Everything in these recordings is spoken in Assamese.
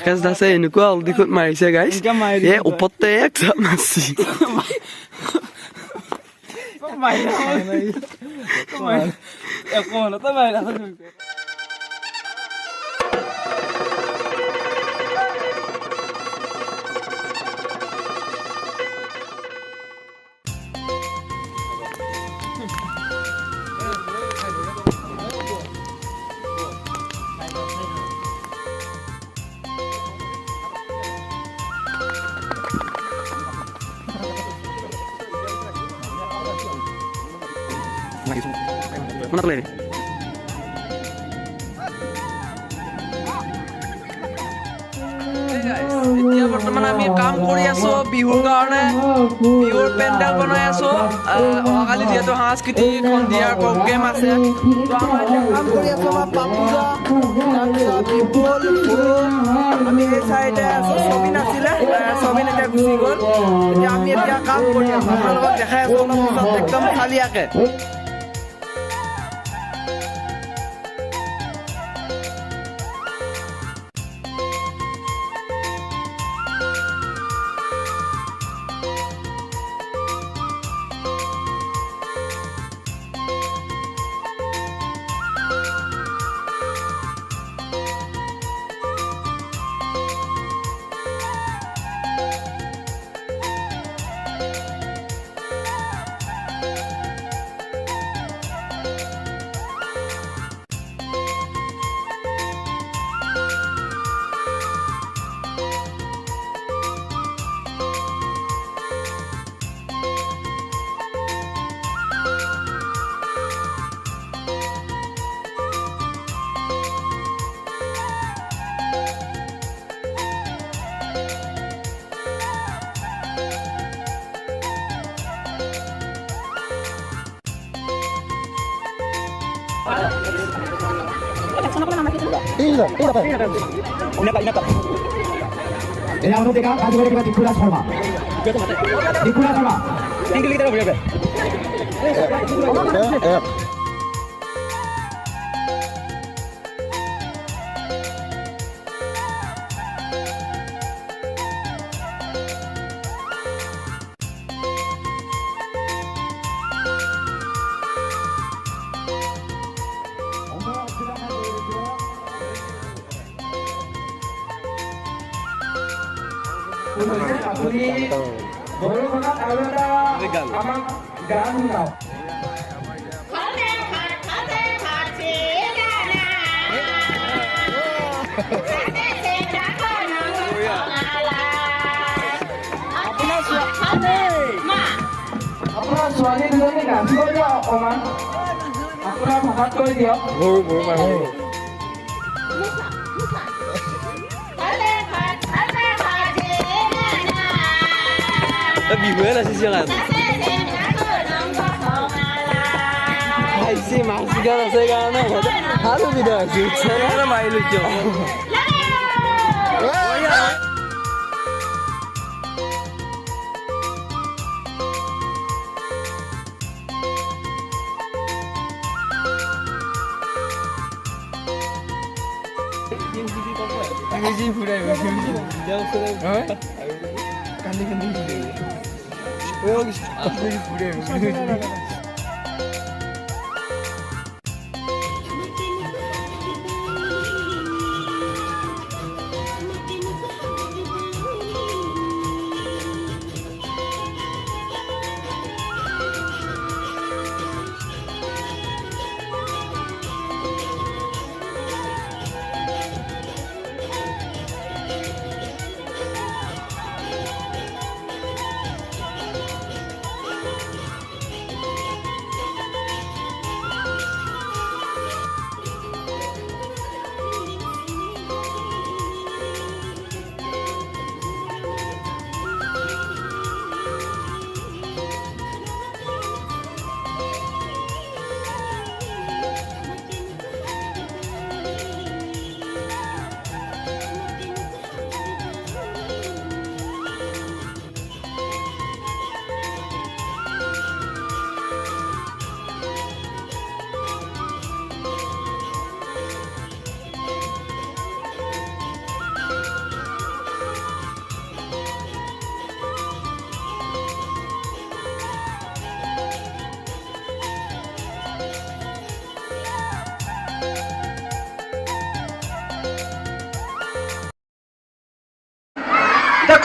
ৰাকেশ দাসে এনেকুৱা অলদিকত মাৰিছে গাইছ এ ওপৰতে এক জাপ মাৰছি Mana play? এতিয়া বৰ্তমান আমি কাম কৰি আছো বিহুৰ কাৰণে বিহুৰ পেণ্ডেল বনাই আছো অহাকালি যিহেতু সাংস্কৃতিক সন্ধিয়াৰ প্ৰগ্ৰেম আছে তো আমাৰ এতিয়া কাম কৰি আছো আমাৰ পাপুজা তাৰপিছত বিপুল আমি এই চাইডে আছো ছবিন আছিলে ছবিন এতিয়া গুচি গ'ল এতিয়া আমি এতিয়া কাম কৰি আছো আপোনালোকক দেখাই আছো অলপ পিছত একদম খালিয়াকে আপোনাৰ ছোৱালী দুজনী নাচিব দিয়ক অকণমান আপোনাৰ ভাষাত কৈ দিয়ক বিহুৱে নাচিছে আহিছে মাছ গান আছে কাৰণে ভাল সুবিধা হৈছে মাৰিলো কিয়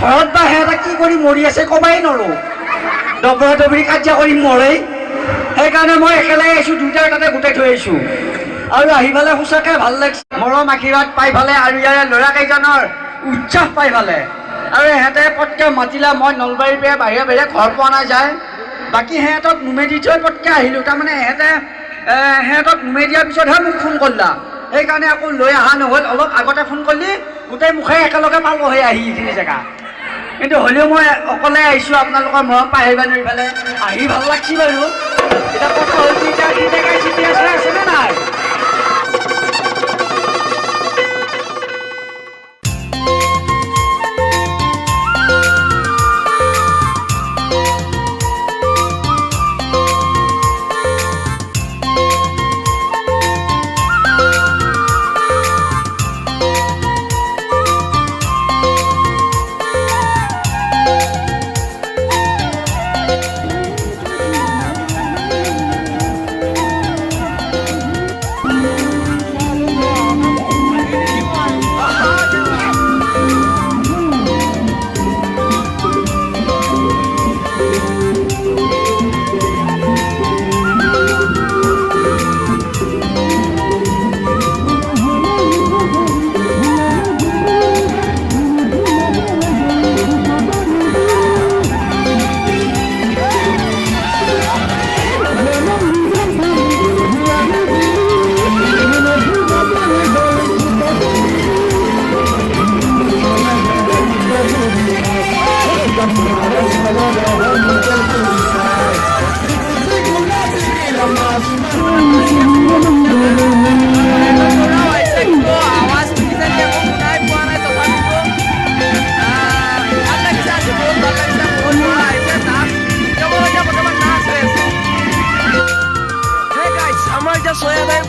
ঘৰত বা সিহঁতে কি কৰি মৰি আছে ক'বাই নোৱাৰোঁ দবৰা দবৰি কাজিয়া কৰি মৰে সেইকাৰণে মই একেলগে আহিছোঁ দুটাৰ তাতে গোটাই থৈ আহিছোঁ আৰু আহি পেলাই সঁচাকৈ ভাল লাগিছে মৰম আশীৰ্বাদ পাই পেলাই আৰু ইয়াৰে ল'ৰাকেইজনৰ উৎসাহ পাই পেলাই আৰু সিহঁতে পটকৈ মাতিলে মই নলবাৰীৰ পৰা বাহিৰে বাহিৰে ঘৰ পোৱা নাই যায় বাকী সিহঁতক নুমে দি থৈ পটকৈ আহিলোঁ তাৰমানে সিহঁতক নুমে দিয়াৰ পিছতহে মোক ফোন কৰিলা সেইকাৰণে আকৌ লৈ অহা নহ'ল অলপ আগতে ফোন কৰিলি গোটেই মুখে একেলগে পালোঁহে আহি এইখিনি জেগা কিন্তু হ'লেও মই অকলে আহিছোঁ আপোনালোকৰ মৰম পাহিবা নোৱাৰি পেলাই আহি ভাল লাগছি বাৰু এতিয়া কথা হ'ল কি এতিয়া কি জেগাই চিটি আছেনে নাই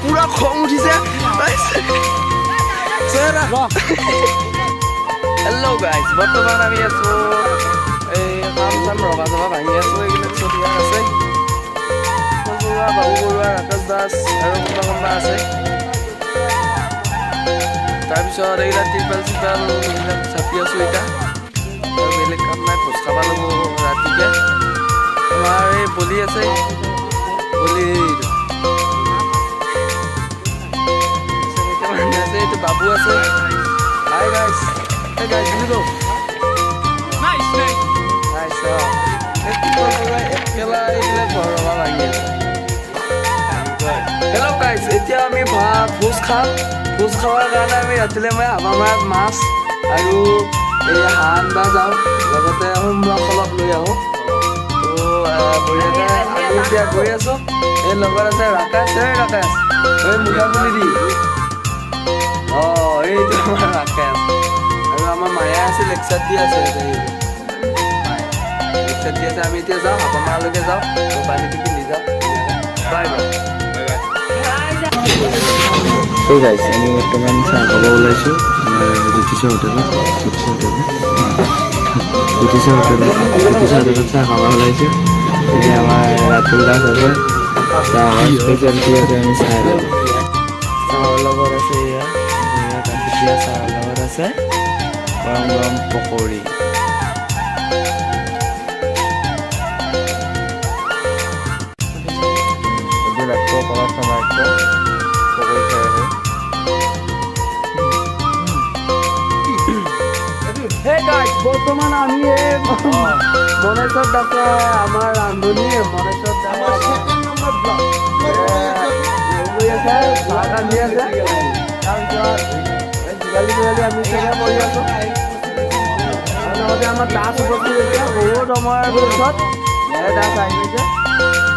পুৰা খং উঠিছে হেল্ল' গাইজ বৰ্তমান আমি আছোঁ এই কাম চাম ৰভা চভা ভাঙি আছোঁ এইবিলাক চলি আছে বৰুৱা বাবু বৰুৱা ৰাকেশ দাস আৰু কোনোবা আছে তাৰপিছত এইবিলাক টিৰপাল চিৰপাল এইবিলাক চাপি আছোঁ এতিয়া আৰু বেলেগ কাম নাই ভোজ খাব লাগিব ৰাতিকে আমাৰ এই বলি আছে বলিৰ এইটো বাবু আছে হাই গাইজ এই গাইজ বুলি কওঁ হেল্ল' গাইজ এতিয়া আমি ভোজ খাম ভোজ খোৱাৰ কাৰণে আমি ৰাতিলৈ মই হাবামাৰাত মাছ আৰু এই হাঁহ আনবা যাওঁ লগতে হোমৱৰ্ক অলপ লৈ আহোঁ ত' বঢ়িয়াকৈ আমি এতিয়া গৈ আছোঁ এই লগত আছে ৰাকেশ ৰাকেশ এই মুখা খুলি দি এইটো আমাৰ ৰাকেশ আৰু আমাৰ মায়া আছে লেকচাৰ দি আছে লেকচাৰ দি আছে আমি এতিয়া যাওঁ হাবামাৰালৈকে যাওঁ পানীটো পিন্ধি যাওঁ বাই বাই So guys, আমি বৰ্তমান চাহ খাব ওলাইছোঁ জ্যোতিষা হোটেলত চাহ খাব ওলাইছোঁ এই আমাৰ ৰাতুল দাস আছে চাহৰ স্পেচিয়েলিটি আছে আমি চাহ ল'লোঁ চাহৰ লগত আছে এয়া কাণপুটীয়া চাহৰ লগত আছে গৰম গৰম পকৰি ৰাখিব পৰা সময় বৰ্তমান আমি এই মনেশ্বৰ দাসে আমাৰ ৰান্ধনী মনেশ্বৰ দাস চাহ কান্দি আছে তাৰপিছত যোগালী আমি চাগে কৰি আছোঁ আৰু লগতে আমাৰ দাস উপস্থিত হৈছে বহুত সময়ৰ পিছত দাস আহি গৈছে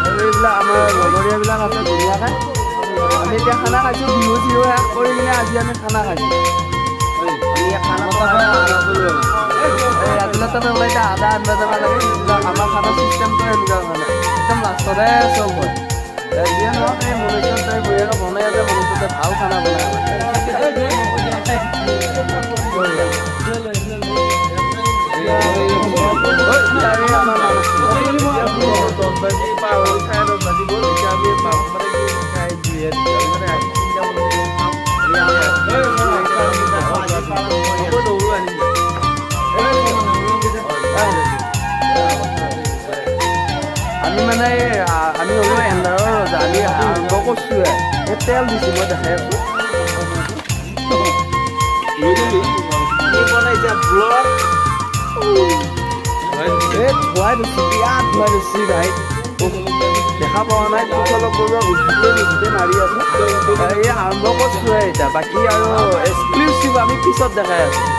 আৰু এইবিলাক আমাৰ লগৰীয়াবিলাক আছে ধুনীয়াকৈ আমি এতিয়া খানা খাইছোঁ বিহু চিহু শেষ কৰি কিনে আজি আমি খানা খাইছোঁ ৰাতিলৈ তাতে ওলাইছে আদা আনবা যাব লাগে আমাৰ খানা চিষ্টেমটো এনেকুৱা মানে একদম লাষ্টতে চব হয় যিয়ে নহওক এই মনুষ্যত তাই বঢ়িয়াকৈ বনাই আছে মনুষ্যতে ভাল খানা বনাই আমি মানে আমি হ'লো এন্ধাৰৰ ৰজা আমি আৰম্ভ কৰিছোঁহে এই তেল দিছোঁ মই দেখাই আছোঁ বনাইছে ব্লগ এই ধোৱাই দিছোঁ বিৰাট ধোৱাই দিছোঁ ভাই দেখা পোৱা নাই অলপ উঠোতে মাৰি আছোঁ এই আৰম্ভ কৰিছোঁহে এতিয়া বাকী আৰু এক্সক্লুচিভ আমি পিছত দেখাই আছোঁ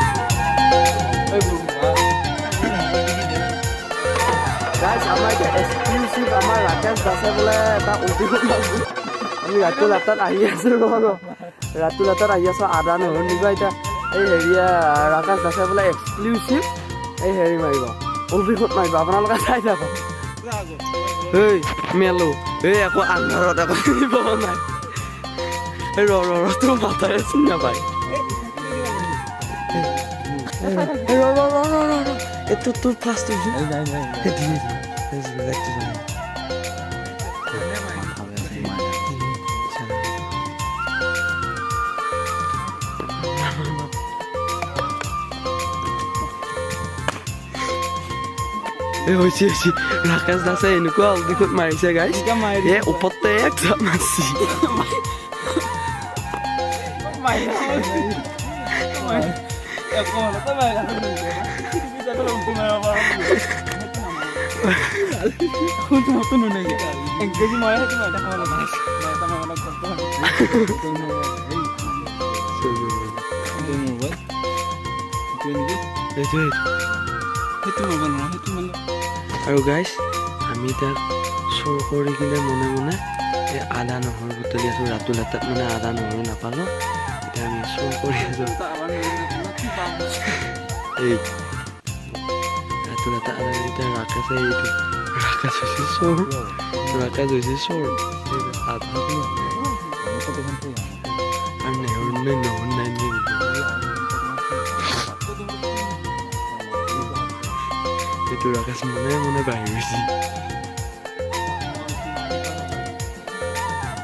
গাইজ আমাৰ এতিয়া এক্সক্লুচিভ আমাৰ ৰাকেশ দাসে বোলে এটা অভিযোগ পাইছোঁ আমি ৰাতুল হাতত আহি আছোঁ ৰাতুল হাতত আহি আছোঁ আদা নহৰু নিবা এতিয়া এই হেৰিয়া ৰাকেশ দাসে বোলে এক্সক্লুচিভ এই হেৰি মাৰিব অভিযোগ মাৰিব আপোনালোকে চাই যাব এই মেলো এই একো আন্ধাৰত একো দিব নাই এই ৰটো মাথাৰে চিনি নাপায় এইটো তোৰ ফাৰ্ষ্ট হৈছে ৰাকেশ দাসে এনেকুৱা অলদিখত মাৰিছে গাইজ এই ওপৰতে এক জাপ মাৰিছে আৰু গাইজ আমি এতিয়া চোৰ কৰি কিনে মনে মনে এই আদা নহৰু বুটলি আছোঁ ৰাতুল হাতত মানে আদা নহৰু নাপালোঁ এতিয়া আমি চোৰ কৰি আছোঁ এই ৰাতুল হাতত আদা এতিয়া ৰাকেশে এইটো ৰাকেশ হৈছে চোৰ ৰাকেশ হৈছে চোৰ আদা আৰু নহৰু নাই এইটো ৰাকেশ মনে মনে বাঢ়ি গৈছে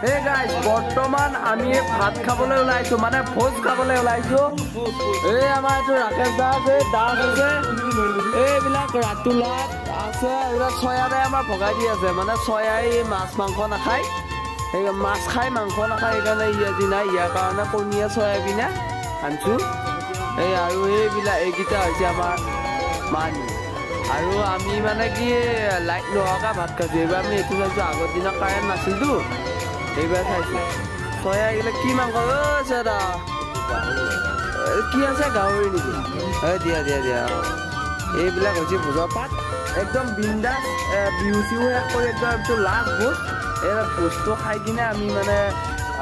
এই গাইজ বৰ্তমান আমি ভাত খাবলৈ ওলাইছোঁ মানে ভোজ খাবলৈ ওলাইছোঁ এই আমাৰ এইটো ৰাকেশ দাস আছে এইবিলাক ৰাতুলাত আছে এইবিলাক চয়াৰে আমাৰ ভগাই দি আছে মানে চয়াই মাছ মাংস নাখায় সেই মাছ খাই মাংস নাখায় সেইকাৰণে আজি নাই ইয়াৰ কাৰণে কণীয়ে চয়াবিনে আনিছোঁ এই আৰু এইকেইটা হৈছে আমাৰ মানুহ আৰু আমি মানে কি লাইট নোহোৱাকৈ ভাত খাইছোঁ এইবাৰ আমি এইটো চাইছোঁ আগৰ দিনত কাৰেণ্ট নাছিলতো এইবাৰ চাইছোঁ চয়া এইবিলাক কি মাংস দাদা কি আছে গাহৰি নেকি দিয়া এইবিলাক হৈছে ভোজৰ পাত একদম বিন্দাছ বিহু চিহু শেষ কৰি একদম এইটো লাষ্ট ভোজ এই ভোজটো খাই কিনে আমি মানে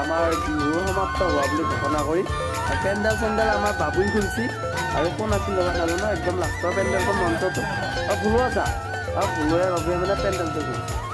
আমাৰ বিহু সমাপ্ত হোৱা বুলি ঘোষণা কৰিম পেণ্ডেল চেণ্ডেল আমাৰ বাবুই খুলিছে আৰু কোন আছিল নাজানো একদম লাষ্টৰ পেণ্ডেলটো মঞ্চটো ভুলো আছা আৰু ভুলোৰে বাবে মানে পেণ্ডেলটো খুলিছে